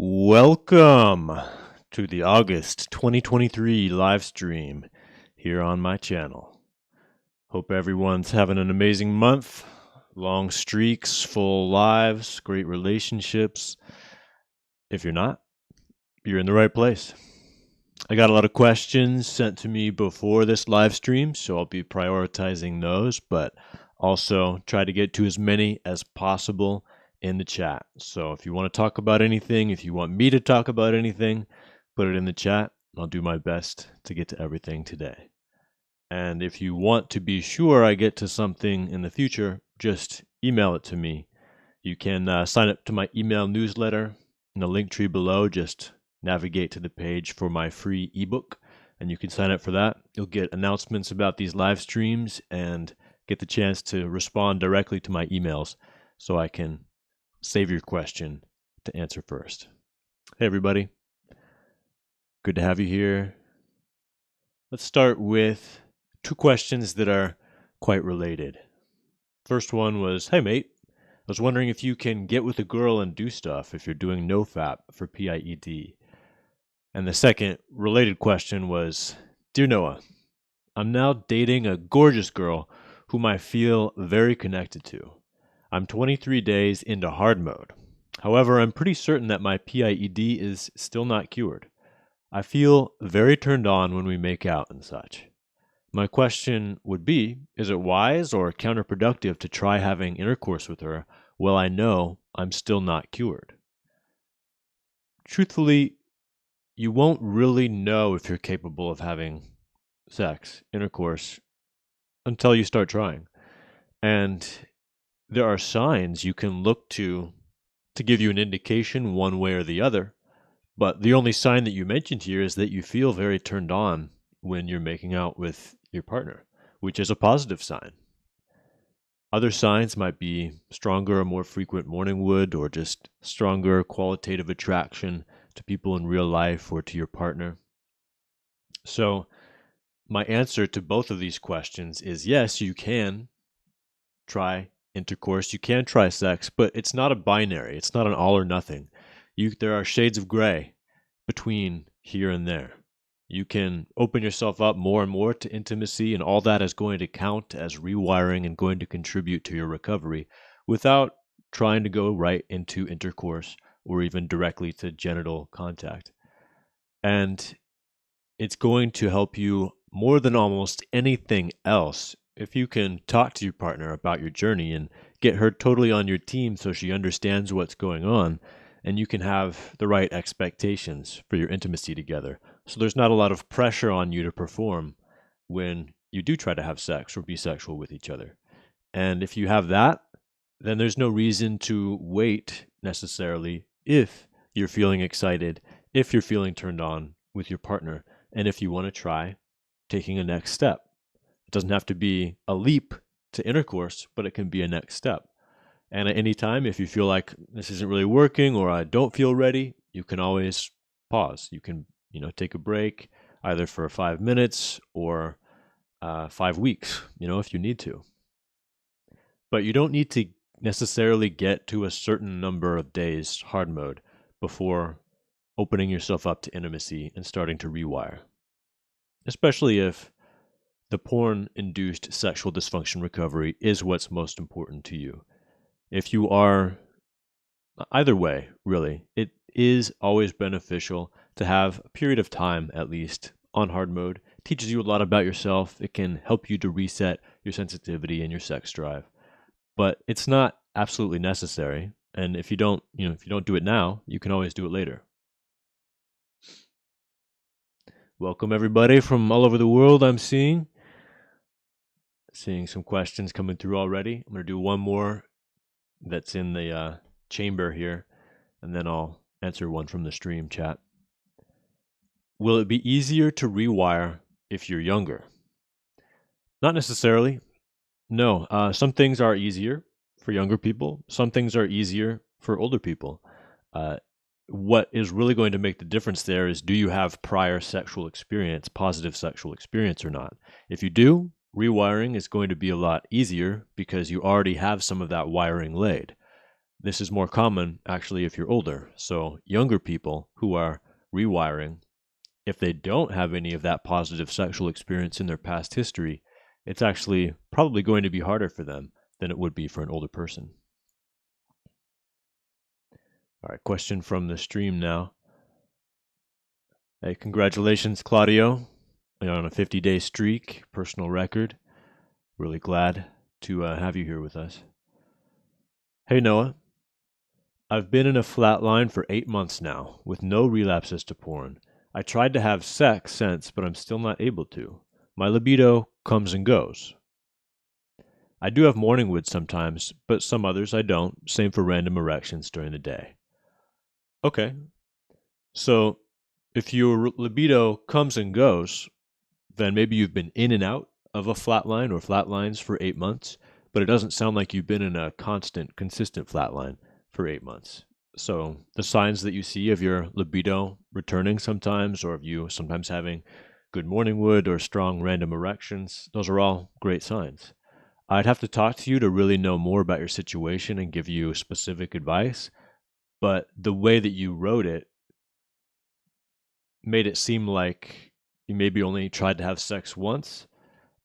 Welcome to the August 2023 live stream here on my channel. Hope everyone's having an amazing month. Long streaks, full lives, great relationships. If you're not, you're in the right place. I got a lot of questions sent to me before this live stream, so I'll be prioritizing those, but also try to get to as many as possible in the chat. So if you want to talk about anything, if you want me to talk about anything, put it in the chat. I'll do my best to get to everything today. And if you want to be sure I get to something in the future, just email it to me. You can sign up to my email newsletter in the link tree below. Just navigate to the page for my free ebook, and you can sign up for that. You'll get announcements about these live streams and get the chance to respond directly to my emails so I can save your question to answer first. Hey everybody, good to have you here. Let's start with two questions that are quite related. First one was, hey mate, I was wondering if you can get with a girl and do stuff if you're doing nofap for PIED. And the second related question was, dear Noah, I'm now dating a gorgeous girl whom I feel very connected to. I'm 23 days into hard mode. However, I'm pretty certain that my PIED is still not cured. I feel very turned on when we make out and such. My question would be, is it wise or counterproductive to try having intercourse with her while I know I'm still not cured? Truthfully, you won't really know if you're capable of having sex, intercourse, until you start trying. And there are signs you can look to give you an indication one way or the other, but the only sign that you mentioned here is that you feel very turned on when you're making out with your partner, which is a positive sign. Other signs might be stronger or more frequent morning wood, or just stronger qualitative attraction to people in real life or to your partner. So my answer to both of these questions is yes, you can try intercourse, you can try sex, but it's not a binary. It's not an all or nothing. There are shades of gray between here and there. You can open yourself up more and more to intimacy, and all that is going to count as rewiring and going to contribute to your recovery without trying to go right into intercourse or even directly to genital contact. And it's going to help you more than almost anything else if you can talk to your partner about your journey and get her totally on your team so she understands what's going on, and you can have the right expectations for your intimacy together. So there's not a lot of pressure on you to perform when you do try to have sex or be sexual with each other. And if you have that, then there's no reason to wait necessarily if you're feeling excited, if you're feeling turned on with your partner, and if you want to try taking a next step. It doesn't have to be a leap to intercourse, but it can be a next step. And at any time, if you feel like this isn't really working or I don't feel ready, you can always pause. You can, take a break either for 5 minutes or 5 weeks, if you need to. But you don't need to necessarily get to a certain number of days hard mode before opening yourself up to intimacy and starting to rewire. Especially if the porn-induced sexual dysfunction recovery is what's most important to you. If you are, either way, really, it is always beneficial to have a period of time, at least, on hard mode. It teaches you a lot about yourself. It can help you to reset your sensitivity and your sex drive. But it's not absolutely necessary. And if you don't do it now, you can always do it later. Welcome everybody from all over the world. I'm seeing some questions coming through already. I'm going to do one more that's in the chamber here, and then I'll answer one from the stream chat. Will it be easier to rewire if you're younger? Not necessarily. No, some things are easier for younger people. Some things are easier for older people. What is really going to make the difference there is, do you have prior sexual experience, positive sexual experience or not? If you do, rewiring is going to be a lot easier because you already have some of that wiring laid. This is more common actually if you're older. So younger people who are rewiring, if they don't have any of that positive sexual experience in their past history, it's actually probably going to be harder for them than it would be for an older person. All right, question from the stream now. Hey, congratulations, Claudio. You're on a 50-day streak, personal record. Really glad to have you here with us. Hey, Noah. I've been in a flat line for 8 months now, with no relapses to porn. I tried to have sex since, but I'm still not able to. My libido comes and goes. I do have morning wood sometimes, but some others I don't. Same for random erections during the day. Okay. So, if your libido comes and goes, then maybe you've been in and out of a flat line or flat lines for 8 months, but it doesn't sound like you've been in a constant, consistent flat line for 8 months. So the signs that you see of your libido returning sometimes, or of you sometimes having good morning wood or strong random erections, those are all great signs. I'd have to talk to you to really know more about your situation and give you specific advice, but the way that you wrote it made it seem like you maybe only tried to have sex once,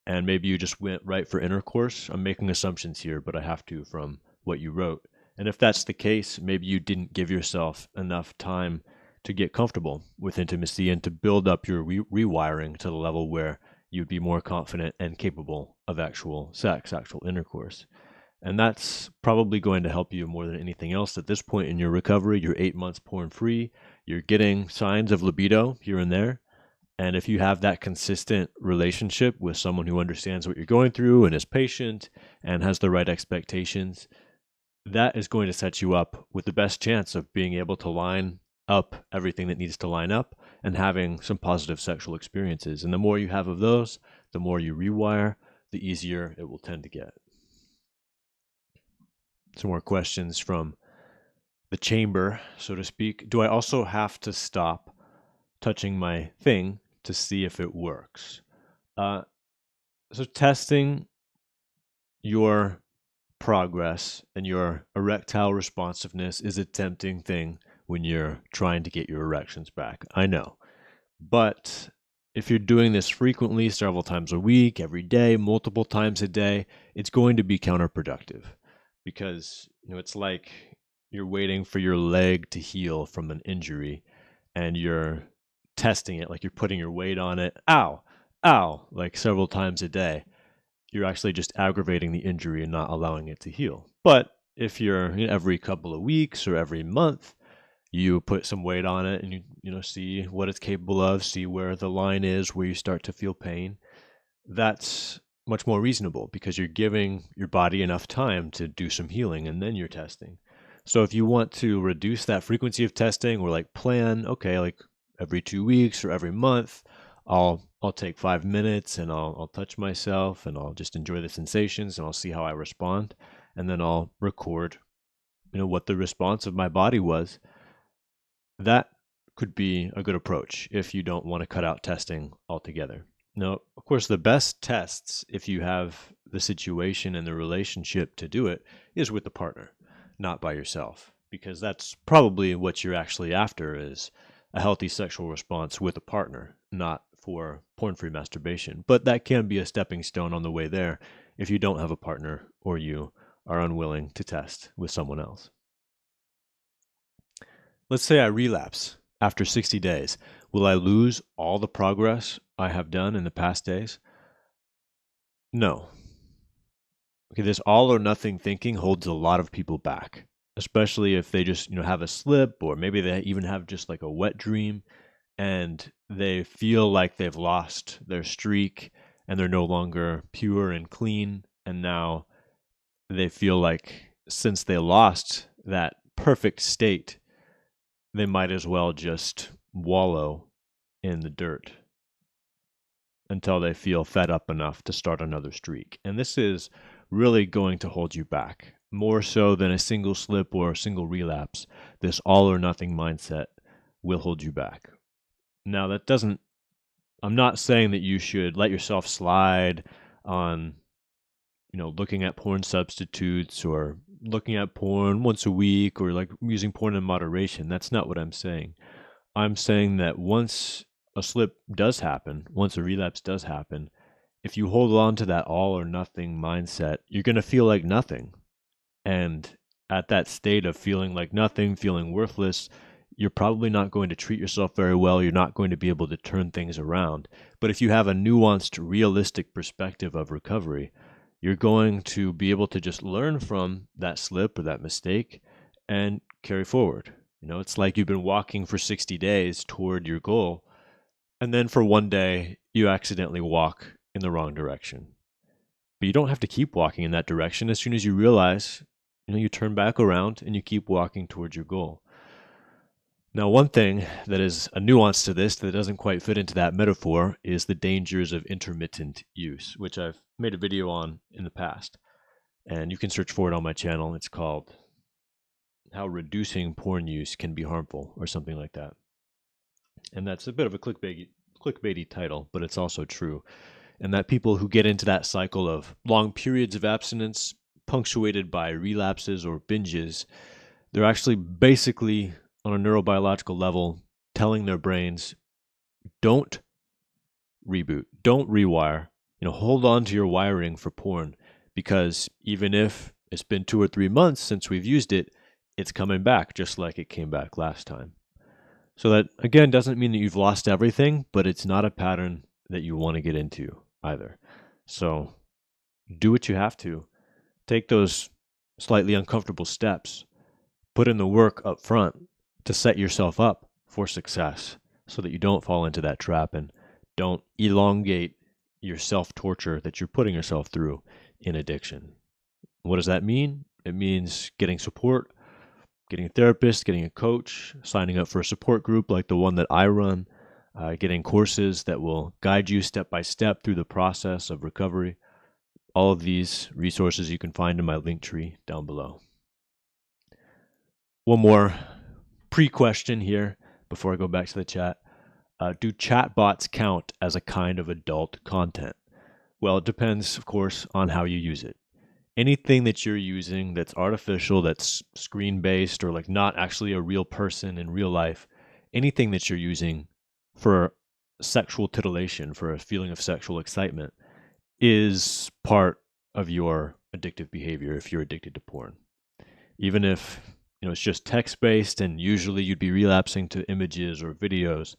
and maybe you just went right for intercourse. I'm making assumptions here, but I have to from what you wrote. And if that's the case, maybe you didn't give yourself enough time to get comfortable with intimacy and to build up your rewiring to the level where you'd be more confident and capable of actual sex, actual intercourse. And that's probably going to help you more than anything else at this point in your recovery. You're 8 months porn free. You're getting signs of libido here and there. And if you have that consistent relationship with someone who understands what you're going through and is patient and has the right expectations, that is going to set you up with the best chance of being able to line up everything that needs to line up and having some positive sexual experiences. And the more you have of those, the more you rewire, the easier it will tend to get. Some more questions from the chamber, so to speak. Do I also have to stop touching my thing to see if it works? So testing your progress and your erectile responsiveness is a tempting thing when you're trying to get your erections back. I know. But if you're doing this frequently, several times a week, every day, multiple times a day, it's going to be counterproductive because it's like you're waiting for your leg to heal from an injury and you're testing it, like you're putting your weight on it, ow, ow, like several times a day. You're actually just aggravating the injury and not allowing it to heal. But if you're every couple of weeks or every month, you put some weight on it and you see what it's capable of, see where the line is, where you start to feel pain. That's much more reasonable because you're giving your body enough time to do some healing and then you're testing. So if you want to reduce that frequency of testing or like plan, okay, like every 2 weeks or every month, I'll take 5 minutes and I'll touch myself and I'll just enjoy the sensations and I'll see how I respond. And then I'll record, what the response of my body was. That could be a good approach if you don't want to cut out testing altogether. Now, of course, the best tests, if you have the situation and the relationship to do it, is with the partner, not by yourself, because that's probably what you're actually after is a healthy sexual response with a partner, not for porn-free masturbation. But that can be a stepping stone on the way there if you don't have a partner or you are unwilling to test with someone else. Let's say I relapse after 60 days. Will I lose all the progress I have done in the past days? No. Okay, this all or nothing thinking holds a lot of people back, especially if they just, have a slip or maybe they even have just like a wet dream and they feel like they've lost their streak and they're no longer pure and clean. And now they feel like since they lost that perfect state, they might as well just wallow in the dirt until they feel fed up enough to start another streak. And this is really going to hold you back, more so than a single slip or a single relapse. This all or nothing mindset will hold you back. Now, I'm not saying that you should let yourself slide on, looking at porn substitutes or looking at porn once a week or like using porn in moderation. That's not what I'm saying. I'm saying that once a slip does happen, once a relapse does happen, if you hold on to that all or nothing mindset, you're going to feel like nothing. And at that state of feeling like nothing, feeling worthless, you're probably not going to treat yourself very well. You're not going to be able to turn things around. But if you have a nuanced, realistic perspective of recovery, you're going to be able to just learn from that slip or that mistake and carry forward. It's like you've been walking for 60 days toward your goal, and then for one day, you accidentally walk in the wrong direction. But you don't have to keep walking in that direction. As soon as you realize, you turn back around and you keep walking towards your goal. Now, one thing that is a nuance to this that doesn't quite fit into that metaphor is the dangers of intermittent use, which I've made a video on in the past. And you can search for it on my channel. It's called How Reducing Porn Use Can Be Harmful or something like that. And that's a bit of a clickbaity title, but it's also true. And that people who get into that cycle of long periods of abstinence punctuated by relapses or binges, they're actually basically on a neurobiological level telling their brains, don't reboot, don't rewire, hold on to your wiring for porn, because even if it's been 2 or 3 months since we've used it, it's coming back just like it came back last time. So that, again, doesn't mean that you've lost everything, but it's not a pattern that you want to get into either. So do what you have to. Take those slightly uncomfortable steps. Put in the work up front to set yourself up for success so that you don't fall into that trap and don't elongate your self-torture that you're putting yourself through in addiction. What does that mean? It means getting support, getting a therapist, getting a coach, signing up for a support group like the one that I run, getting courses that will guide you step by step through the process of recovery. All of these resources you can find in my link tree down below. One more pre-question here before I go back to the chat. Do chatbots count as a kind of adult content? Well, it depends, of course, on how you use it. Anything that you're using that's artificial, that's screen-based, or like not actually a real person in real life, anything that you're using for sexual titillation, for a feeling of sexual excitement, is part of your addictive behavior if you're addicted to porn. Even if it's just text-based and usually you'd be relapsing to images or videos,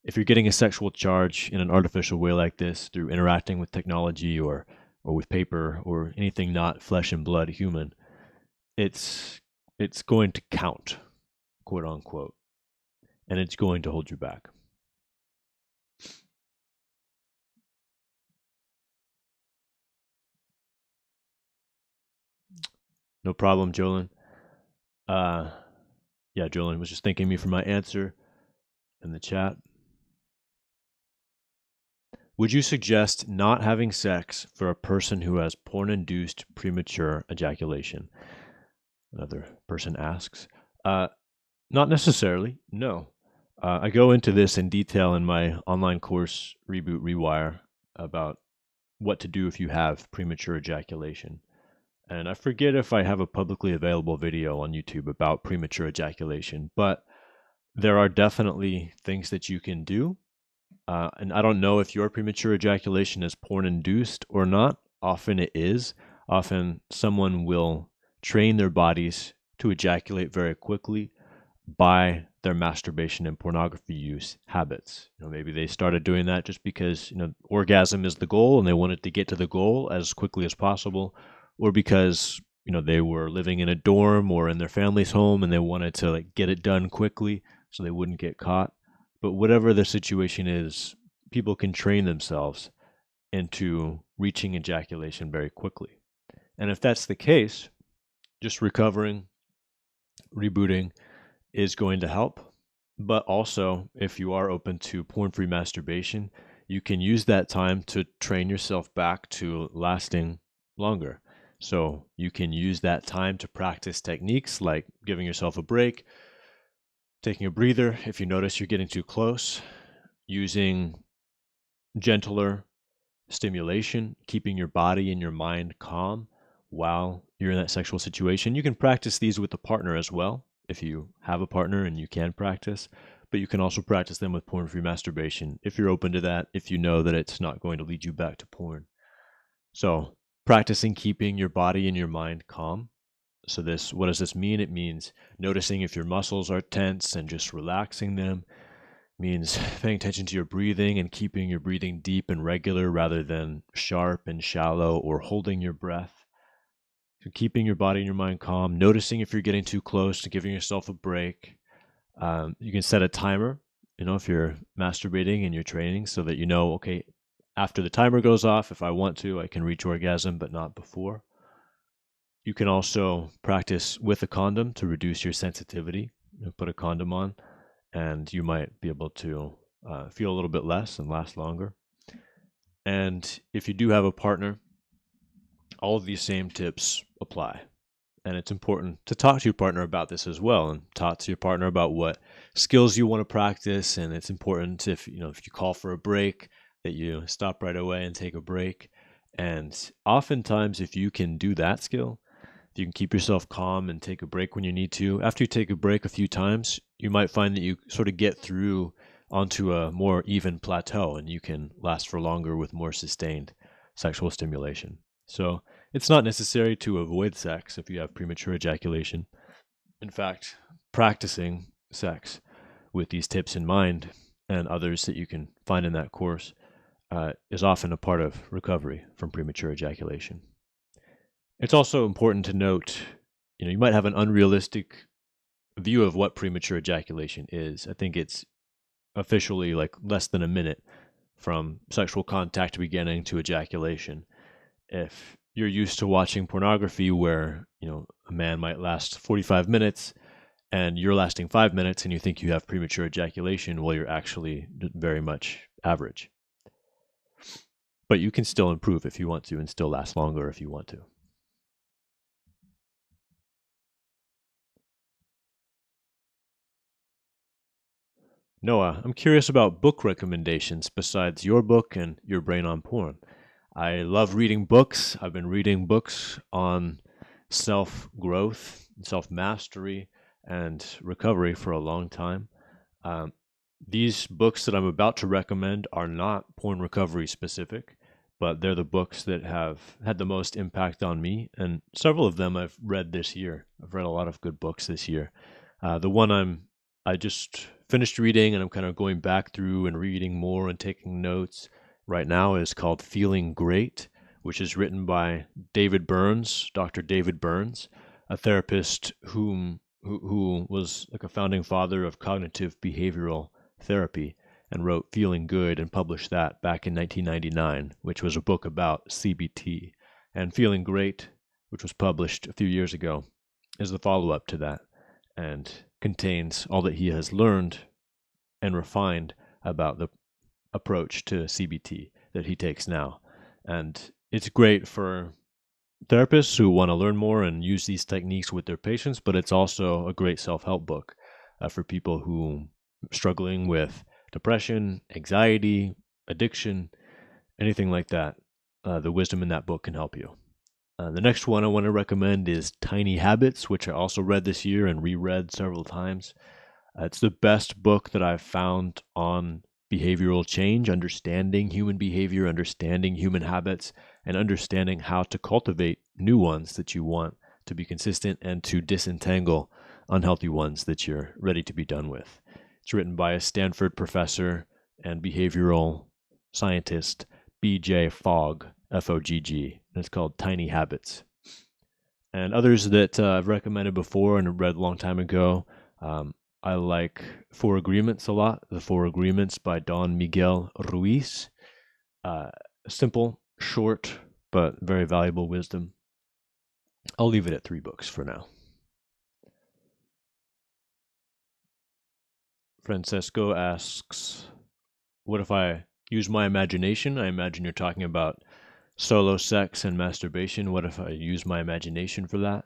if you're getting a sexual charge in an artificial way like this through interacting with technology or with paper or anything not flesh and blood human, it's going to count, quote unquote, and it's going to hold you back. No problem, Jolyn. Yeah, Jolyn was just thanking me for my answer in the chat. Would you suggest not having sex for a person who has porn-induced premature ejaculation? Another person asks. Not necessarily, no. I go into this in detail in my online course, Reboot, Rewire, about what to do if you have premature ejaculation. And I forget if I have a publicly available video on YouTube about premature ejaculation, but there are definitely things that you can do. And I don't know if your premature ejaculation is porn-induced or not. Often it is. Often someone will train their bodies to ejaculate very quickly by their masturbation and pornography use habits. Maybe they started doing that just because orgasm is the goal and they wanted to get to the goal as quickly as possible, or because they were living in a dorm or in their family's home and they wanted to get it done quickly so they wouldn't get caught. But whatever the situation is, people can train themselves into reaching ejaculation very quickly. And if that's the case, just recovering, rebooting is going to help. But also, if you are open to porn-free masturbation, you can use that time to train yourself back to lasting longer. So you can use that time to practice techniques like giving yourself a break, taking a breather if you notice you're getting too close, using gentler, stimulation, keeping your body and your mind calm while you're in that sexual situation. You can practice these with a partner as well, if you have a partner and you can practice, but you can also practice them with porn-free masturbation if you're open to that, if you know that it's not going to lead you back to porn. So, practicing keeping your body and your mind calm. So what does this mean? It means noticing if your muscles are tense and just relaxing them. It means paying attention to your breathing and keeping your breathing deep and regular rather than sharp and shallow or holding your breath. So keeping your body and your mind calm, noticing if you're getting too close to giving yourself a break. You can set a timer, if you're masturbating and you're training so that okay, after the timer goes off, if I want to, I can reach orgasm, but not before. You can also practice with a condom to reduce your sensitivity. Put a condom on, and you might be able to feel a little bit less and last longer. And if you do have a partner, all of these same tips apply. And it's important to talk to your partner about this as well, and talk to your partner about what skills you want to practice. And it's important if you call for a break, that you stop right away and take a break. And oftentimes, if you can do that skill, if you can keep yourself calm and take a break when you need to, after you take a break a few times, you might find that you sort of get through onto a more even plateau, and you can last for longer with more sustained sexual stimulation. So it's not necessary to avoid sex if you have premature ejaculation. In fact, practicing sex with these tips in mind and others that you can find in that course is often a part of recovery from premature ejaculation. It's also important to note, you might have an unrealistic view of what premature ejaculation is. I think it's officially like less than a minute from sexual contact beginning to ejaculation. If you're used to watching pornography where, a man might last 45 minutes and you're lasting 5 minutes and you think you have premature ejaculation, well, you're actually very much average. But you can still improve if you want to and still last longer if you want to. Noah, I'm curious about book recommendations besides your book and Your Brain on Porn. I love reading books. I've been reading books on self-growth, self-mastery, and recovery for a long time. These books that I'm about to recommend are not porn recovery specific, but they're the books that have had the most impact on me, and several of them I've read this year. I've read a lot of good books this year. The one I just finished reading, and I'm kind of going back through and reading more and taking notes right now, is called Feeling Great, which is written by David Burns, Dr. David Burns, a therapist who was like a founding father of cognitive behavioral therapy, and wrote Feeling Good and published that back in 1999, which was a book about CBT. And Feeling Great, which was published a few years ago, is the follow-up to that and contains all that he has learned and refined about the approach to CBT that he takes now. And it's great for therapists who want to learn more and use these techniques with their patients, but it's also a great self-help book for people who are struggling with depression, anxiety, addiction, anything like that. The wisdom in that book can help you. The next one I want to recommend is Tiny Habits, which I also read this year and reread several times. It's the best book that I've found on behavioral change, understanding human behavior, understanding human habits, and understanding how to cultivate new ones that you want to be consistent and to disentangle unhealthy ones that you're ready to be done with. It's written by a Stanford professor and behavioral scientist, B.J. Fogg, F-O-G-G, and it's called Tiny Habits. And others that I've recommended before and read a long time ago, I like Four Agreements a lot. The Four Agreements by Don Miguel Ruiz. Simple, short, but very valuable wisdom. I'll leave it at 3 books for now. Francesco asks, what if I use my imagination? I imagine you're talking about solo sex and masturbation. What if I use my imagination for that?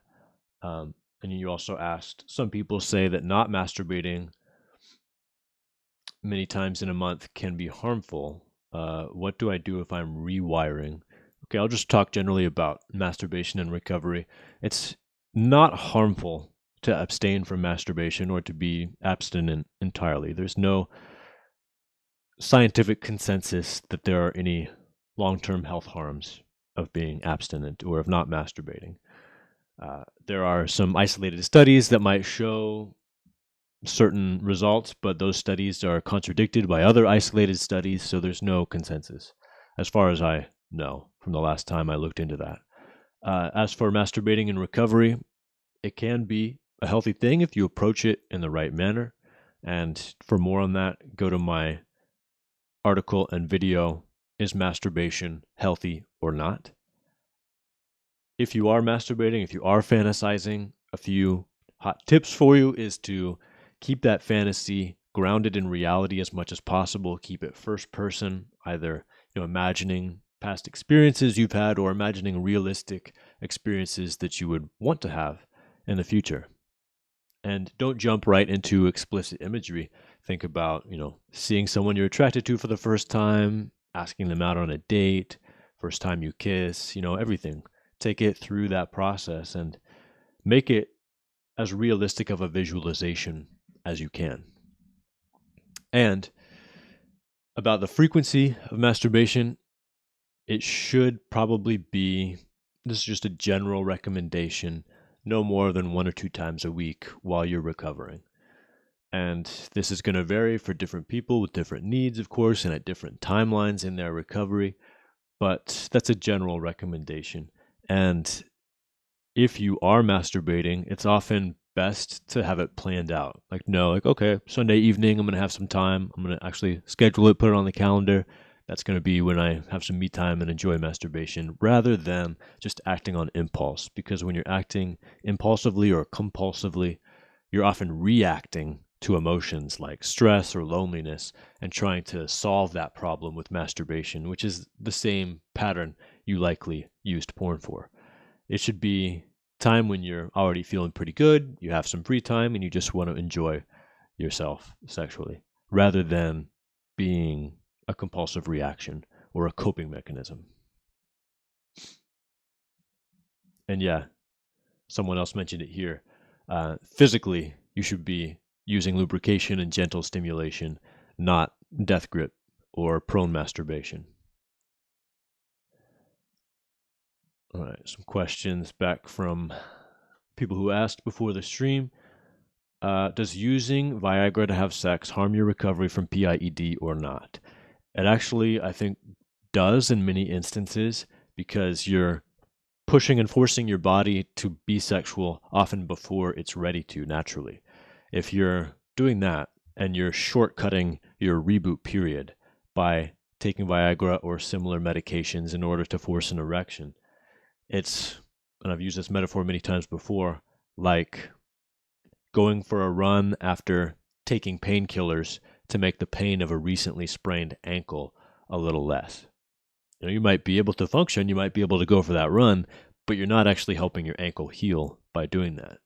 And you also asked, some people say that not masturbating many times in a month can be harmful. What do I do if I'm rewiring? Okay, I'll just talk generally about masturbation and recovery. It's not harmful to abstain from masturbation or to be abstinent entirely. There's no scientific consensus that there are any long-term health harms of being abstinent or of not masturbating. There are some isolated studies that might show certain results, but those studies are contradicted by other isolated studies, so there's no consensus, as far as I know from the last time I looked into that. As for masturbating in recovery, it can be a healthy thing if you approach it in the right manner. And for more on that, go to my article and video, Is Masturbation Healthy or Not? If you are masturbating, if you are fantasizing, a few hot tips for you is to keep that fantasy grounded in reality as much as possible. Keep it first person, either imagining past experiences you've had or imagining realistic experiences that you would want to have in the future. And don't jump right into explicit imagery. Think about, seeing someone you're attracted to for the first time, asking them out on a date, first time you kiss, everything. Take it through that process and make it as realistic of a visualization as you can. And about the frequency of masturbation, it should probably be, this is just a general recommendation, no more than 1 or 2 times a week while you're recovering. And this is going to vary for different people with different needs, of course, and at different timelines in their recovery. But that's a general recommendation. And if you are masturbating, it's often best to have it planned out. Okay, Sunday evening, I'm going to have some time. I'm going to actually schedule it, put it on the calendar. That's going to be when I have some me time and enjoy masturbation, rather than just acting on impulse. Because when you're acting impulsively or compulsively, you're often reacting to emotions like stress or loneliness and trying to solve that problem with masturbation, which is the same pattern you likely used porn for. It should be time when you're already feeling pretty good, you have some free time, and you just want to enjoy yourself sexually, rather than being a compulsive reaction or a coping mechanism. And yeah, someone else mentioned it here. Physically, you should be using lubrication and gentle stimulation, not death grip or prone masturbation. All right, some questions back from people who asked before the stream. Does using Viagra to have sex harm your recovery from PIED or not? It actually, I think, does in many instances, because you're pushing and forcing your body to be sexual often before it's ready to naturally. If you're doing that and you're shortcutting your reboot period by taking Viagra or similar medications in order to force an erection, it's, and I've used this metaphor many times before, like going for a run after taking painkillers to make the pain of a recently sprained ankle a little less. You might be able to function, you might be able to go for that run, but you're not actually helping your ankle heal by doing that.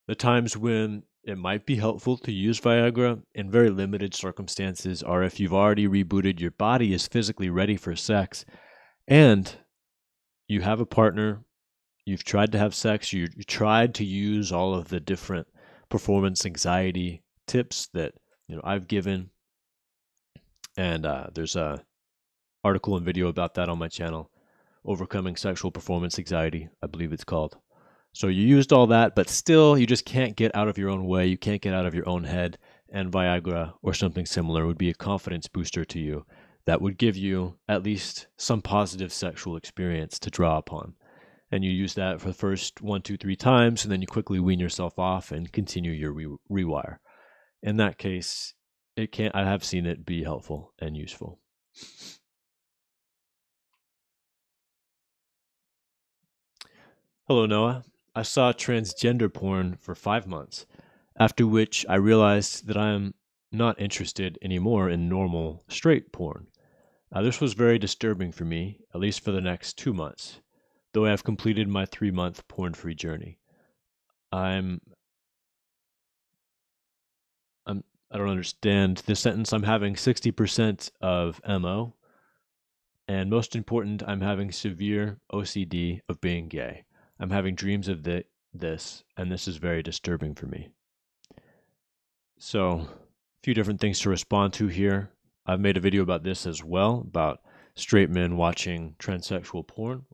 The times when it might be helpful to use Viagra in very limited circumstances are if you've already rebooted, your body is physically ready for sex, and you have a partner, you've tried to have sex, you tried to use all of the different performance anxiety tips that I've given, and there's a article and video about that on my channel, Overcoming Sexual Performance Anxiety, I believe it's called. So you used all that, but still you just can't get out of your own way, you can't get out of your own head, and Viagra or something similar would be a confidence booster to you that would give you at least some positive sexual experience to draw upon. And you use that for the first 1, 2, 3 times, and then you quickly wean yourself off and continue your rewire. In that case, I have seen it be helpful and useful. Hello, Noah. I saw transgender porn for 5 months, after which I realized that I am not interested anymore in normal straight porn. This was very disturbing for me, at least for the next 2 months, though I have completed my 3-month porn-free journey. I'm I don't understand this sentence. I'm having 60% of MO. And most important, I'm having severe OCD of being gay. I'm having dreams of this, and this is very disturbing for me. So, a few different things to respond to here. I've made a video about this as well, about straight men watching transsexual porn,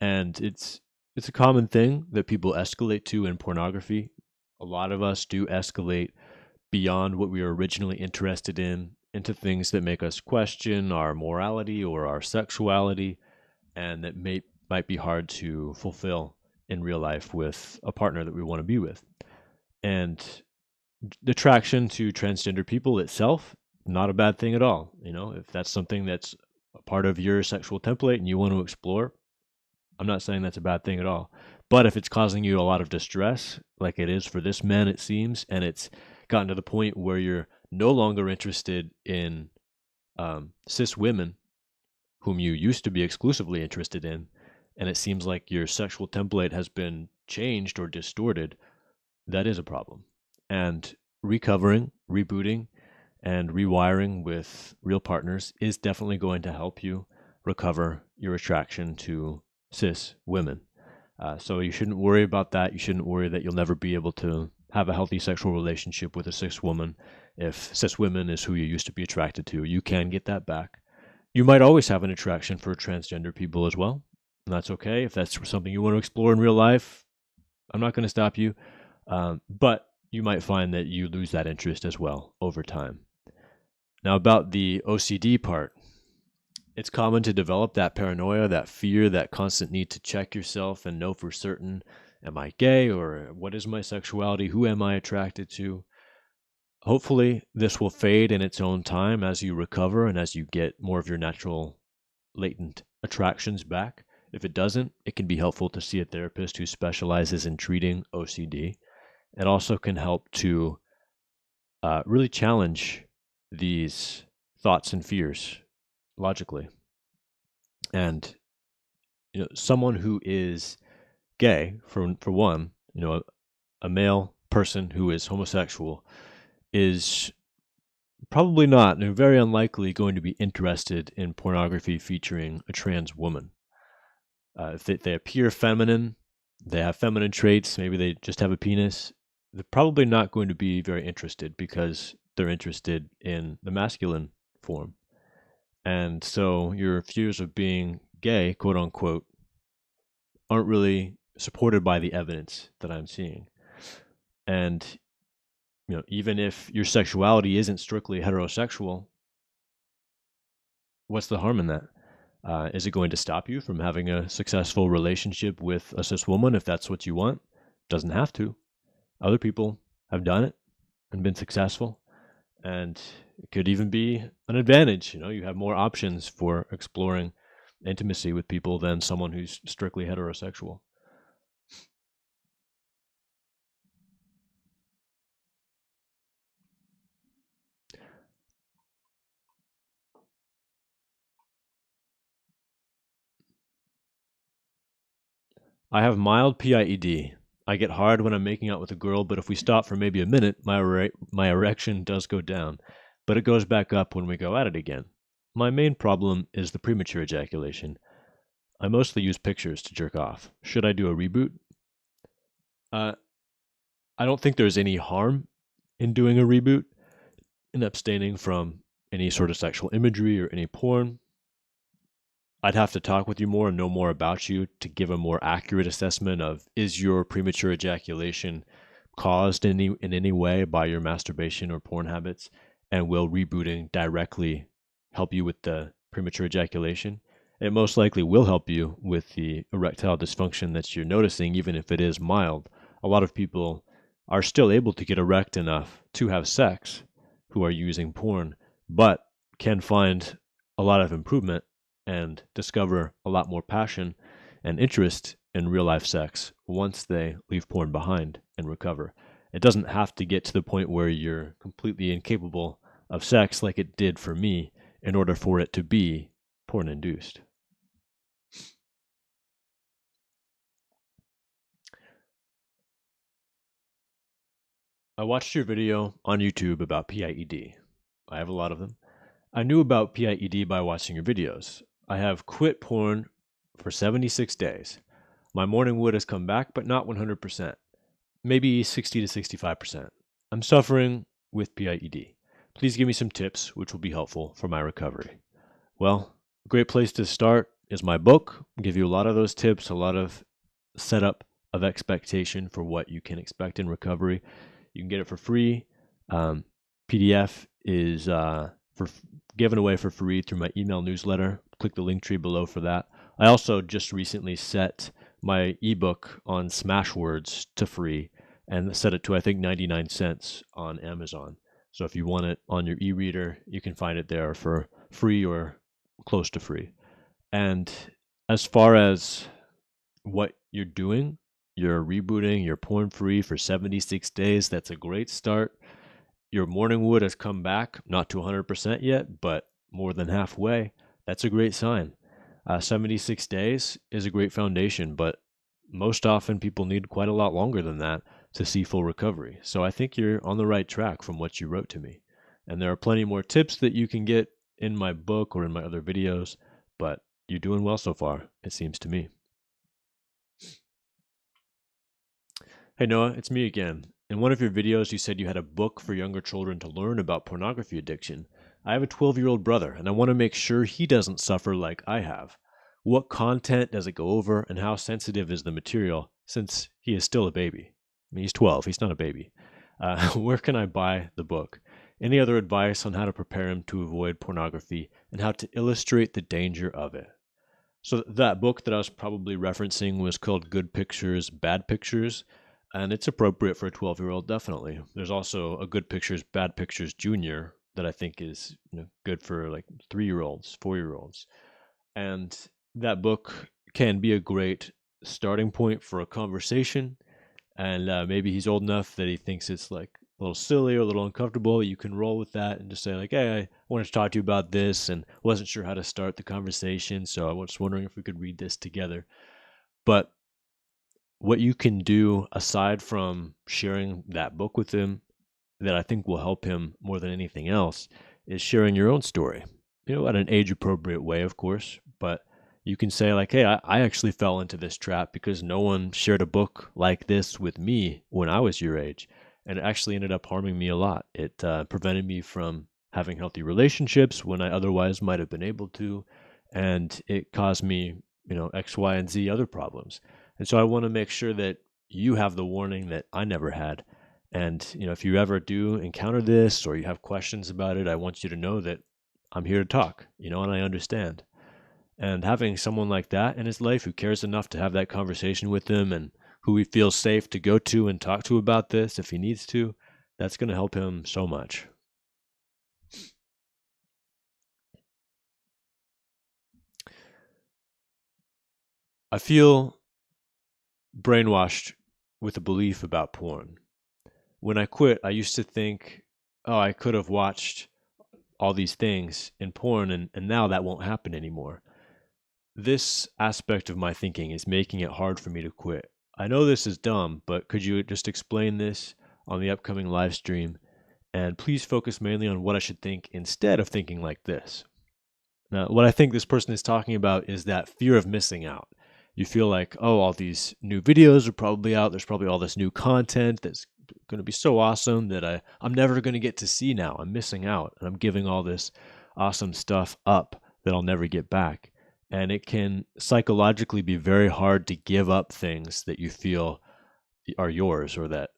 and it's a common thing that people escalate to in pornography. A lot of us do escalate beyond what we were originally interested in into things that make us question our morality or our sexuality, and that might be hard to fulfill in real life with a partner that we want to be with. And the attraction to transgender people itself, not a bad thing at all. You know, if that's something that's a part of your sexual template and you want to explore, I'm not saying that's a bad thing at all. But if it's causing you a lot of distress, like it is for this man, it seems, and it's gotten to the point where you're no longer interested in cis women whom you used to be exclusively interested in, and it seems like your sexual template has been changed or distorted, that is a problem. And recovering, rebooting, and rewiring with real partners is definitely going to help you recover your attraction to cis women. So you shouldn't worry about that. You shouldn't worry that you'll never be able to have a healthy sexual relationship with a cis woman if cis women is who you used to be attracted to. You can get that back. You might always have an attraction for transgender people as well, and that's okay. If that's something you want to explore in real life, I'm not going to stop you. But you might find that you lose that interest as well over time. Now, about the OCD part, it's common to develop that paranoia, that fear, that constant need to check yourself and know for certain, am I gay, or what is my sexuality? Who am I attracted to? Hopefully, this will fade in its own time as you recover and as you get more of your natural latent attractions back. If it doesn't, it can be helpful to see a therapist who specializes in treating OCD. It also can help to really challenge these thoughts and fears logically. And someone who is gay, for one, a male person who is homosexual is probably not, and very unlikely, going to be interested in pornography featuring a trans woman. If they appear feminine, they have feminine traits, maybe they just have a penis, they're probably not going to be very interested because they're interested in the masculine form. And so your fears of being gay, quote unquote, aren't really supported by the evidence that I'm seeing. And even if your sexuality isn't strictly heterosexual, what's the harm in that? Is it going to stop you from having a successful relationship with a cis woman if that's what you want? Doesn't have to. Other people have done it and been successful, and it could even be an advantage. You have more options for exploring intimacy with people than someone who's strictly heterosexual. I have mild PIED. I get hard when I'm making out with a girl, but if we stop for maybe a minute, my erection does go down, but it goes back up when we go at it again. My main problem is the premature ejaculation. I mostly use pictures to jerk off. Should I do a reboot? Uh, I don't think there's any harm in doing a reboot and abstaining from any sort of sexual imagery or any porn. I'd have to talk with you more and know more about you to give a more accurate assessment of, is your premature ejaculation caused in any way by your masturbation or porn habits, and will rebooting directly help you with the premature ejaculation? It most likely will help you with the erectile dysfunction that you're noticing, even if it is mild. A lot of people are still able to get erect enough to have sex who are using porn, but can find a lot of improvement and discover a lot more passion and interest in real life sex once they leave porn behind and recover. It doesn't have to get to the point where you're completely incapable of sex like it did for me in order for it to be porn induced. I watched your video on YouTube about PIED. I have a lot of them. I knew about PIED by watching your videos. I have quit porn for 76 days. My morning wood has come back, but not 100%, maybe 60 to 65%. I'm suffering with PIED. Please give me some tips which will be helpful for my recovery. Well, a great place to start is my book. I'll give you a lot of those tips, a lot of setup of expectation for what you can expect in recovery. You can get it for free. PDF is given away for free through my email newsletter. Click the link tree below for that. I also just recently set my ebook on Smashwords to free and set it to, I think, 99 cents on Amazon. So if you want it on your e-reader, you can find it there for free or close to free. And as far as what you're doing, you're rebooting, you're porn free for 76 days. That's a great start. Your morning wood has come back, not to 100% yet, but more than halfway. That's a great sign. 76 days is a great foundation, but most often people need quite a lot longer than that to see full recovery. So I think you're on the right track from what you wrote to me. And there are plenty more tips that you can get in my book or in my other videos, but you're doing well so far, it seems to me. Hey Noah, it's me again. In one of your videos, you said you had a book for younger children to learn about pornography addiction. I have a 12-year-old brother, and I want to make sure he doesn't suffer like I have. What content does it go over, and how sensitive is the material, since he is still a baby? I mean, he's 12, he's not a baby. Where can I buy the book? Any other advice on how to prepare him to avoid pornography, and how to illustrate the danger of it? So that book that I was probably referencing was called Good Pictures, Bad Pictures. And it's appropriate for a 12-year-old, definitely. There's also a Good Pictures, Bad Pictures Junior that I think is good for like 3-year-olds, 4-year-olds. And that book can be a great starting point for a conversation. And maybe he's old enough that he thinks it's like a little silly or a little uncomfortable. You can roll with that and just say like, hey, I wanted to talk to you about this and wasn't sure how to start the conversation. So I was wondering if we could read this together. But what you can do aside from sharing that book with him that I think will help him more than anything else is sharing your own story, at an age appropriate way, of course, but you can say like, hey, I actually fell into this trap because no one shared a book like this with me when I was your age. And it actually ended up harming me a lot. It prevented me from having healthy relationships when I otherwise might have been able to. And it caused me, X, Y, and Z other problems. And so I want to make sure that you have the warning that I never had. And, if you ever do encounter this or you have questions about it, I want you to know that I'm here to talk, and I understand. And having someone like that in his life who cares enough to have that conversation with him and who he feels safe to go to and talk to about this if he needs to, that's going to help him so much. I feel brainwashed with a belief about porn. When I quit, I used to think, oh, I could have watched all these things in porn, and now that won't happen anymore. This aspect of my thinking is making it hard for me to quit. I know this is dumb, but could you just explain this on the upcoming live stream? And please focus mainly on what I should think instead of thinking like this. Now, what I think this person is talking about is that fear of missing out. You feel like, oh, all these new videos are probably out. There's probably all this new content that's going to be so awesome that I'm never going to get to see now. I'm missing out, and I'm giving all this awesome stuff up that I'll never get back. And it can psychologically be very hard to give up things that you feel are yours or that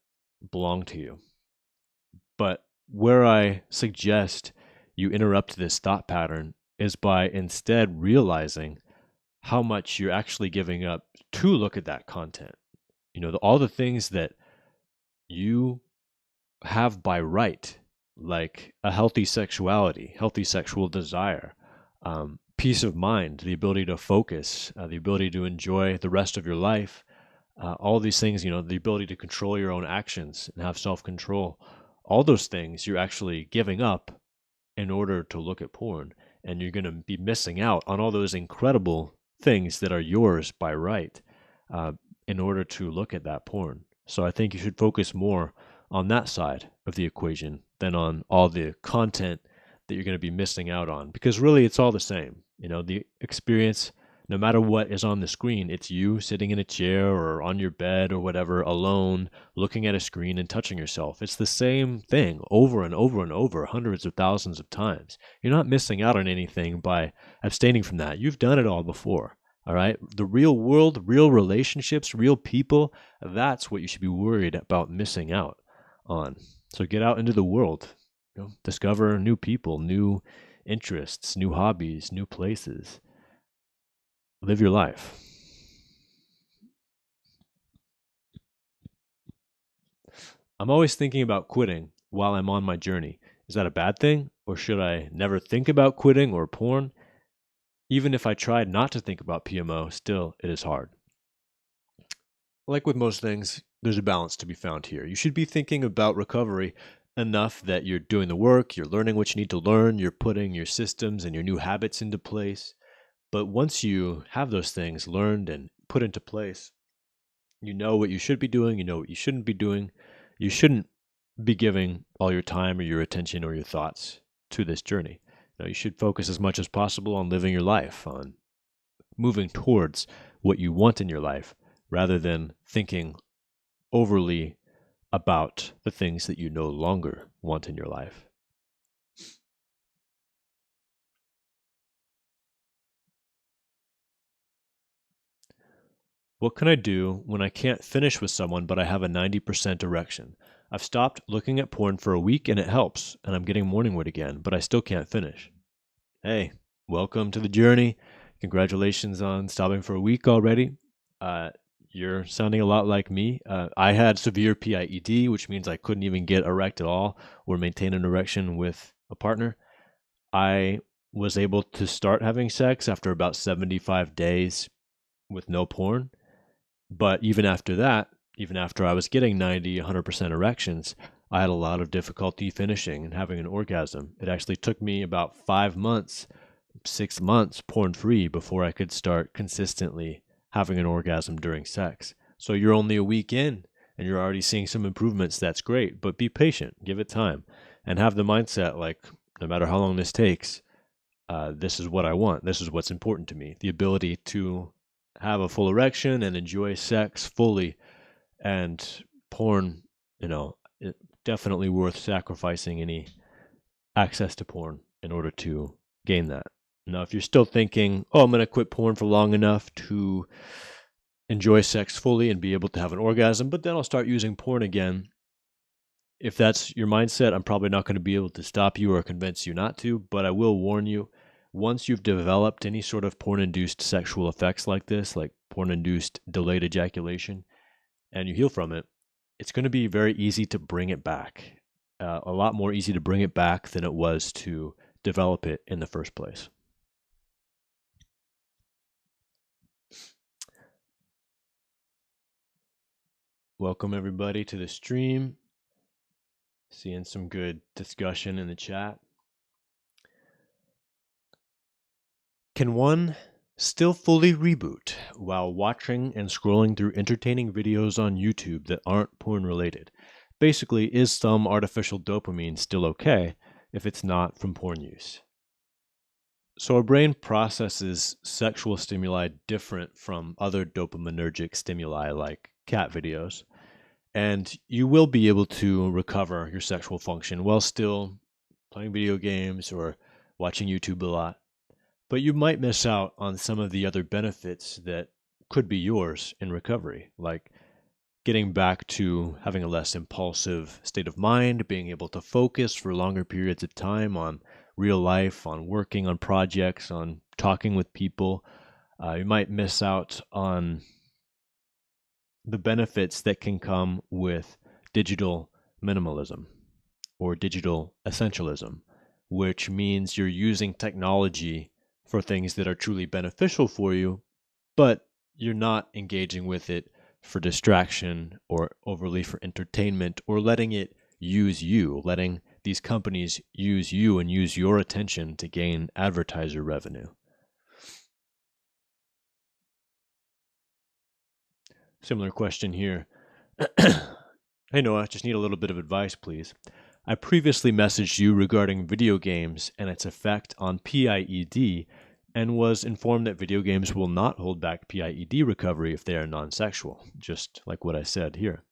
belong to you. But where I suggest you interrupt this thought pattern is by instead realizing how much you're actually giving up to look at that content. All the things that you have by right, like a healthy sexuality, healthy sexual desire, peace of mind, the ability to focus, the ability to enjoy the rest of your life, all these things, the ability to control your own actions and have self-control. All those things you're actually giving up in order to look at porn. And you're going to be missing out on all those incredible things that are yours by right in order to look at that porn. So I think you should focus more on that side of the equation than on all the content that you're going to be missing out on, because really it's all the same. The experience, no matter what is on the screen, it's you sitting in a chair or on your bed or whatever, alone, looking at a screen and touching yourself. It's the same thing over and over and over, hundreds of thousands of times. You're not missing out on anything by abstaining from that. You've done it all before. All right. The real world, real relationships, real people, that's what you should be worried about missing out on. So get out into the world, discover new people, new interests, new hobbies, new places. Live your life. I'm always thinking about quitting while I'm on my journey. Is that a bad thing? Or should I never think about quitting or porn? Even if I tried not to think about PMO, still it is hard. Like with most things, there's a balance to be found here. You should be thinking about recovery enough that you're doing the work, you're learning what you need to learn, you're putting your systems and your new habits into place. But once you have those things learned and put into place, you know what you should be doing, you know what you shouldn't be doing. You shouldn't be giving all your time or your attention or your thoughts to this journey. You should focus as much as possible on living your life, on moving towards what you want in your life, rather than thinking overly about the things that you no longer want in your life. What can I do when I can't finish with someone but I have a 90% erection? I've stopped looking at porn for a week and it helps, and I'm getting morning wood again, but I still can't finish. Hey, welcome to the journey. Congratulations on stopping for a week already. You're sounding a lot like me. I had severe PIED, which means I couldn't even get erect at all or maintain an erection with a partner. I was able to start having sex after about 75 days with no porn. But even after that, even after I was getting 90, 100% erections, I had a lot of difficulty finishing and having an orgasm. It actually took me about 5 months, 6 months porn free before I could start consistently having an orgasm during sex. So you're only a week in and you're already seeing some improvements. That's great, but be patient, give it time, and have the mindset like, no matter how long this takes, this is what I want. This is what's important to me. The ability to have a full erection and enjoy sex fully, and porn, definitely worth sacrificing any access to porn in order to gain that. Now, if you're still thinking, oh, I'm going to quit porn for long enough to enjoy sex fully and be able to have an orgasm, but then I'll start using porn again. If that's your mindset, I'm probably not going to be able to stop you or convince you not to, but I will warn you, once you've developed any sort of porn-induced sexual effects like this, like porn-induced delayed ejaculation, and you heal from it, it's going to be very easy to bring it back. A lot more easy to bring it back than it was to develop it in the first place. Welcome everybody to the stream. Seeing some good discussion in the chat. Can one still fully reboot while watching and scrolling through entertaining videos on YouTube that aren't porn related? Basically, is some artificial dopamine still okay if it's not from porn use? So our brain processes sexual stimuli different from other dopaminergic stimuli like cat videos, and you will be able to recover your sexual function while still playing video games or watching YouTube a lot. But you might miss out on some of the other benefits that could be yours in recovery, like getting back to having a less impulsive state of mind, being able to focus for longer periods of time on real life, on working on projects, on talking with people. You might miss out on the benefits that can come with digital minimalism or digital essentialism, which means you're using technology for things that are truly beneficial for you, but you're not engaging with it for distraction or overly for entertainment, or letting it use you, letting these companies use you and use your attention to gain advertiser revenue. Similar question here. Hey Noah, just need a little bit of advice, please. I previously messaged you regarding video games and its effect on PIED and was informed that video games will not hold back PIED recovery if they are non-sexual, just like what I said here.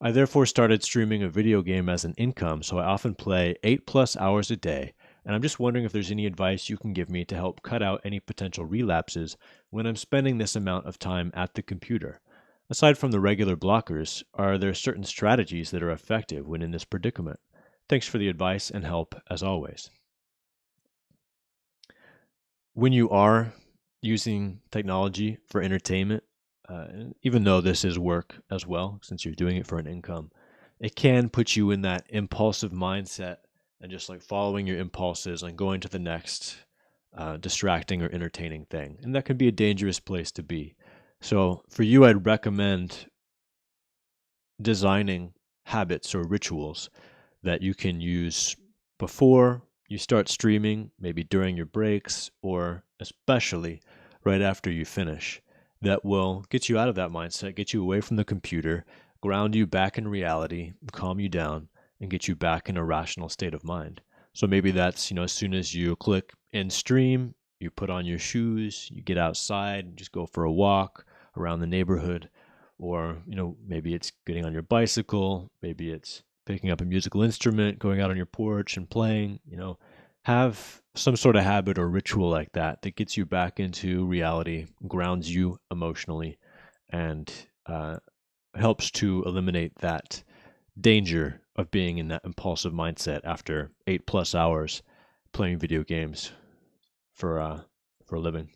I therefore started streaming a video game as an income, so I often play 8+ hours a day, and I'm just wondering if there's any advice you can give me to help cut out any potential relapses when I'm spending this amount of time at the computer. Aside from the regular blockers, are there certain strategies that are effective when in this predicament? Thanks for the advice and help, as always. When you are using technology for entertainment, even though this is work as well, since you're doing it for an income, it can put you in that impulsive mindset and just like following your impulses and going to the next distracting or entertaining thing. And that can be a dangerous place to be. So for you, I'd recommend designing habits or rituals that you can use before you start streaming, maybe during your breaks, or especially right after you finish, that will get you out of that mindset, get you away from the computer, ground you back in reality, calm you down, and get you back in a rational state of mind. So maybe that's, as soon as you click end stream, you put on your shoes, you get outside, and just go for a walk around the neighborhood, or, maybe it's getting on your bicycle, maybe it's picking up a musical instrument, going out on your porch and playing, have some sort of habit or ritual like that that gets you back into reality, grounds you emotionally, and helps to eliminate that danger of being in that impulsive mindset after 8+ hours playing video games for a living.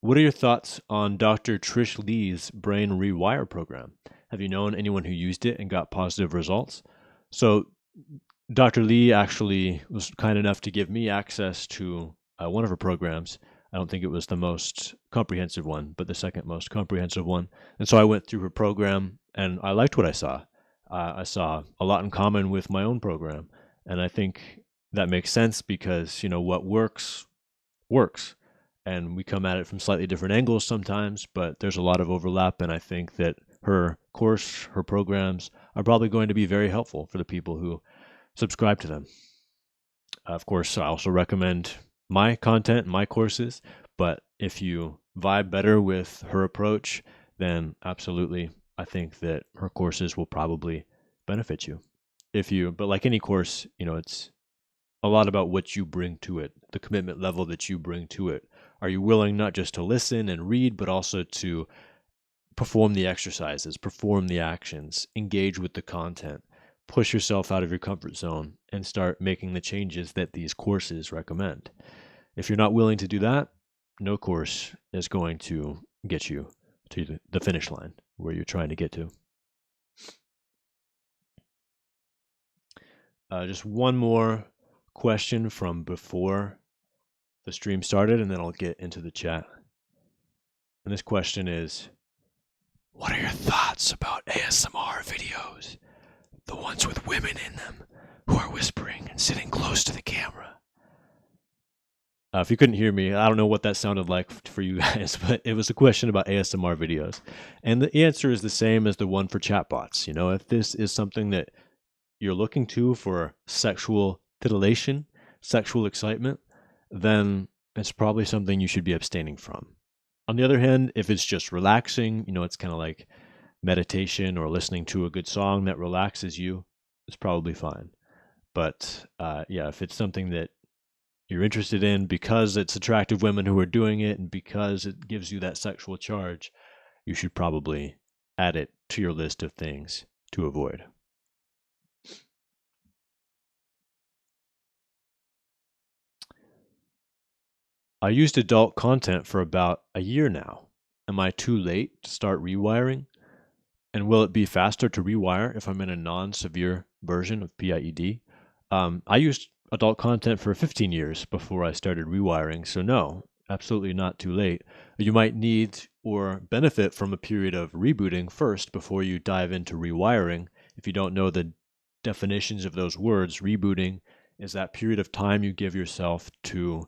What are your thoughts on Dr. Trish Lee's Brain Rewire program? Have you known anyone who used it and got positive results? So, Dr. Lee actually was kind enough to give me access to one of her programs. I don't think it was the most comprehensive one, but the second most comprehensive one. And so I went through her program and I liked what I saw. I saw a lot in common with my own program. And I think that makes sense because, what works, works. And we come at it from slightly different angles sometimes, but there's a lot of overlap. And I think that her course, her programs are probably going to be very helpful for the people who subscribe to them. Of course, I also recommend my content, my courses, but if you vibe better with her approach, then absolutely, I think that her courses will probably benefit you. But like any course, it's a lot about what you bring to it, the commitment level that you bring to it. Are you willing not just to listen and read, but also to perform the exercises, perform the actions, engage with the content, push yourself out of your comfort zone, and start making the changes that these courses recommend? If you're not willing to do that, no course is going to get you to the finish line where you're trying to get to. Just one more question from before the stream started, and then I'll get into the chat. And this question is, what are your thoughts about ASMR videos? The ones with women in them who are whispering and sitting close to the camera. If you couldn't hear me, I don't know what that sounded like for you guys, but it was a question about ASMR videos. And the answer is the same as the one for chatbots. If this is something that you're looking to for sexual titillation, sexual excitement, then it's probably something you should be abstaining from. On the other hand, if it's just relaxing, it's kind of like meditation or listening to a good song that relaxes you, it's probably fine. But if it's something that you're interested in because it's attractive women who are doing it and because it gives you that sexual charge, you should probably add it to your list of things to avoid. I used adult content for about a year now. Am I too late to start rewiring? And will it be faster to rewire if I'm in a non-severe version of PIED? I used adult content for 15 years before I started rewiring, so no, absolutely not too late. You might need or benefit from a period of rebooting first before you dive into rewiring. If you don't know the definitions of those words, rebooting is that period of time you give yourself to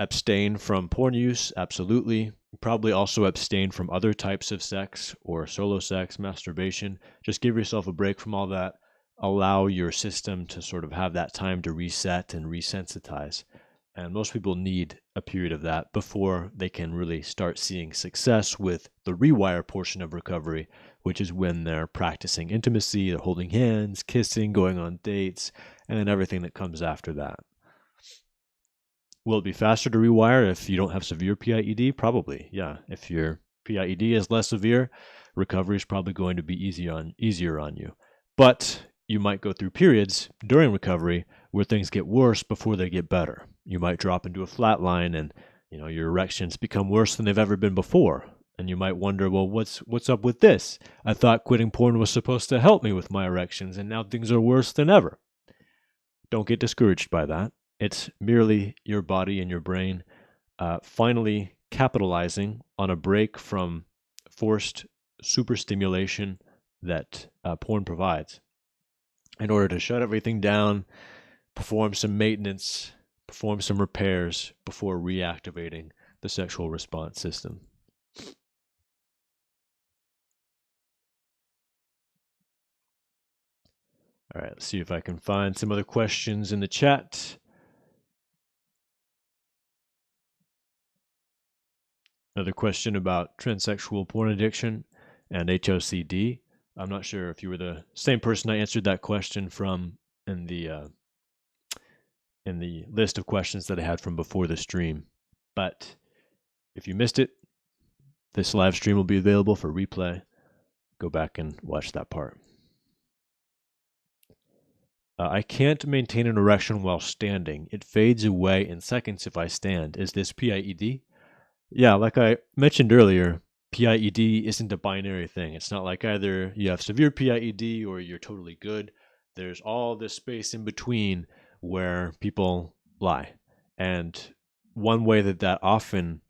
abstain from porn use, absolutely. Probably also abstain from other types of sex or solo sex, masturbation. Just give yourself a break from all that. Allow your system to sort of have that time to reset and resensitize. And most people need a period of that before they can really start seeing success with the rewire portion of recovery, which is when they're practicing intimacy, they're holding hands, kissing, going on dates, and then everything that comes after that. Will it be faster to rewire if you don't have severe PIED? Probably, yeah. If your PIED is less severe, recovery is probably going to be easier on you. But you might go through periods during recovery where things get worse before they get better. You might drop into a flat line and your erections become worse than they've ever been before. And you might wonder, well, what's up with this? I thought quitting porn was supposed to help me with my erections, and now things are worse than ever. Don't get discouraged by that. It's merely your body and your brain finally capitalizing on a break from forced superstimulation that porn provides in order to shut everything down, perform some maintenance, perform some repairs before reactivating the sexual response system. All right, let's see if I can find some other questions in the chat. Another question about transsexual porn addiction and HOCD. I'm not sure if you were the same person I answered that question from in the list of questions that I had from before the stream. But if you missed it, this live stream will be available for replay. Go back and watch that part. I can't maintain an erection while standing. It fades away in seconds if I stand. Is this PIED? Yeah, like I mentioned earlier, PIED isn't a binary thing. It's not like either you have severe PIED or you're totally good. There's all this space in between where people lie. And one way that often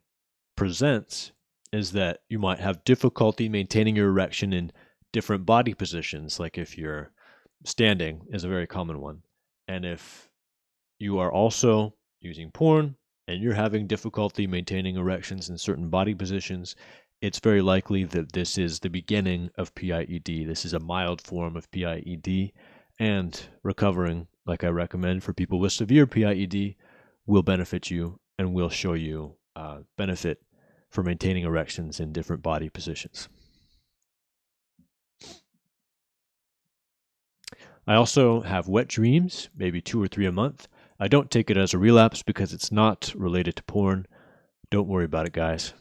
presents is that you might have difficulty maintaining your erection in different body positions, like if you're standing is a very common one. And if you are also using porn and you're having difficulty maintaining erections in certain body positions, it's very likely that this is the beginning of PIED. This is a mild form of PIED, and recovering, like I recommend for people with severe PIED, will benefit you and will show you benefit for maintaining erections in different body positions. I also have wet dreams, maybe 2 or 3 a month. I don't take it as a relapse because it's not related to porn. Don't worry about it, guys.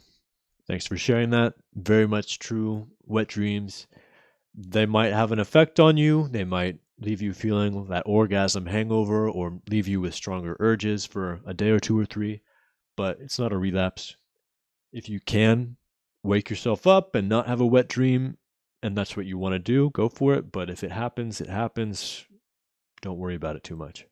Thanks for sharing that. Very much true. Wet dreams, they might have an effect on you. They might leave you feeling that orgasm hangover or leave you with stronger urges for a day or 2 or 3, but it's not a relapse. If you can wake yourself up and not have a wet dream, and that's what you want to do, go for it. But if it happens, it happens. Don't worry about it too much.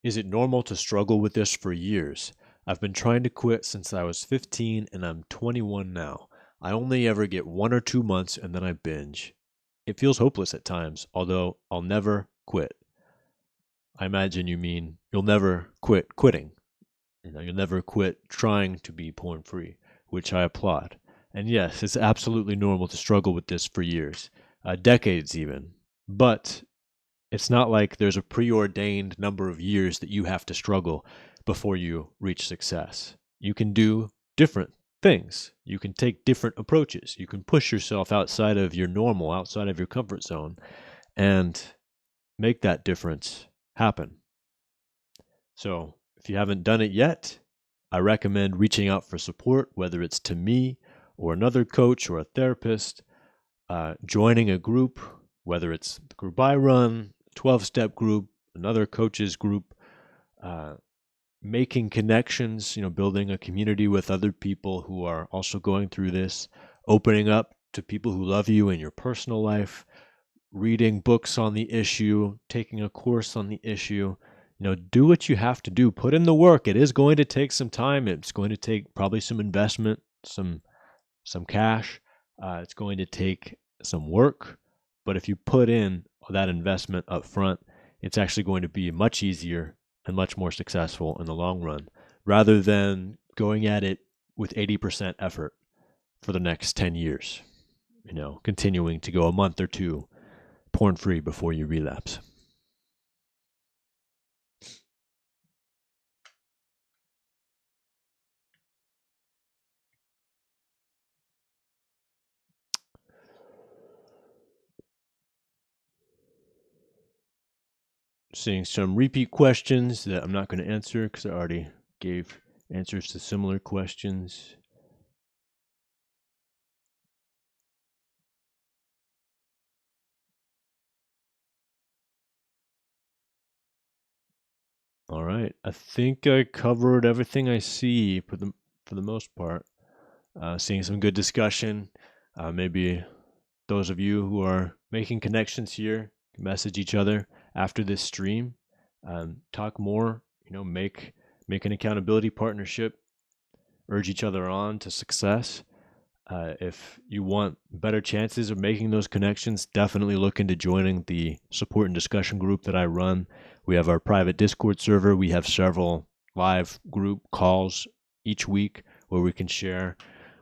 Is it normal to struggle with this for years? I've been trying to quit since I was 15 and I'm 21 now. I only ever get 1 or 2 months and then I binge. It feels hopeless at times, although I'll never quit. I imagine you mean you'll never quit quitting. You'll never quit trying to be porn free, which I applaud. And yes, it's absolutely normal to struggle with this for years, decades even. But it's not like there's a preordained number of years that you have to struggle before you reach success. You can do different things. You can take different approaches. You can push yourself outside of your normal, outside of your comfort zone, and make that difference happen. So if you haven't done it yet, I recommend reaching out for support, whether it's to me or another coach or a therapist, joining a group, whether it's the group I run, 12-step group, another coach's group, making connections, building a community with other people who are also going through this, opening up to people who love you in your personal life, reading books on the issue, taking a course on the issue. Do what you have to do. Put in the work. It is going to take some time. It's going to take probably some investment, some cash. It's going to take some work. But if you put in that investment up front, it's actually going to be much easier and much more successful in the long run rather than going at it with 80% effort for the next 10 years, continuing to go a month or two porn free before you relapse. Seeing some repeat questions that I'm not going to answer because I already gave answers to similar questions. All right, I think I covered everything I see for the most part. Seeing some good discussion. Maybe those of you who are making connections here message each other after this stream. Talk more. Make an accountability partnership. Urge each other on to success. If you want better chances of making those connections, definitely look into joining the support and discussion group that I run. We have our private Discord server. We have several live group calls each week where we can share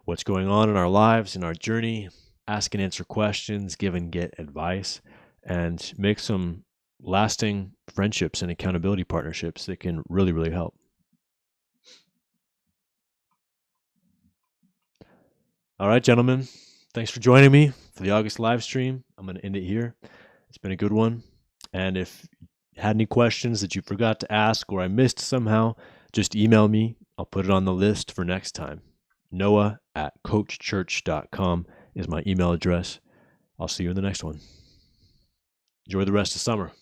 what's going on in our lives, in our journey, ask and answer questions, give and get advice, and make some lasting friendships and accountability partnerships that can really, really help. All right, gentlemen. Thanks for joining me for the August live stream. I'm going to end it here. It's been a good one. And if you had any questions that you forgot to ask or I missed somehow, just email me. I'll put it on the list for next time. Noah@coachchurch.com is my email address. I'll see you in the next one. Enjoy the rest of summer.